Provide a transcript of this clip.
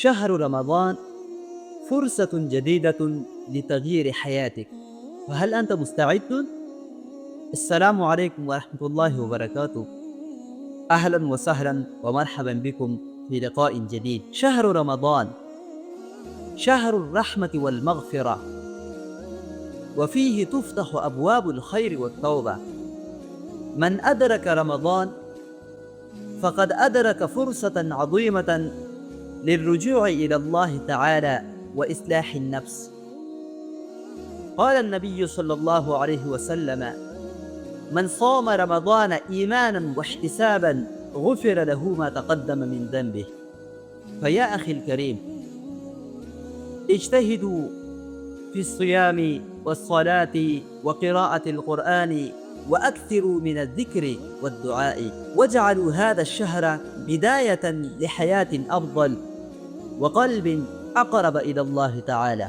شهر رمضان فرصة جديدة لتغيير حياتك، فهل أنت مستعد؟ السلام عليكم ورحمة الله وبركاته. أهلا وسهلا ومرحبا بكم في لقاء جديد. شهر رمضان شهر الرحمة والمغفرة، وفيه تفتح أبواب الخير والتوبة. من أدرك رمضان فقد أدرك فرصة عظيمة للرجوع إلى الله تعالى وإصلاح النفس. قال النبي صلى الله عليه وسلم: من صام رمضان إيمانا واحتسابا غفر له ما تقدم من ذنبه. فيا أخي الكريم، اجتهدوا في الصيام والصلاة وقراءة القرآن، وأكثروا من الذكر والدعاء، واجعلوا هذا الشهر بداية لحياة أفضل وقلب أقرب إلى الله تعالى.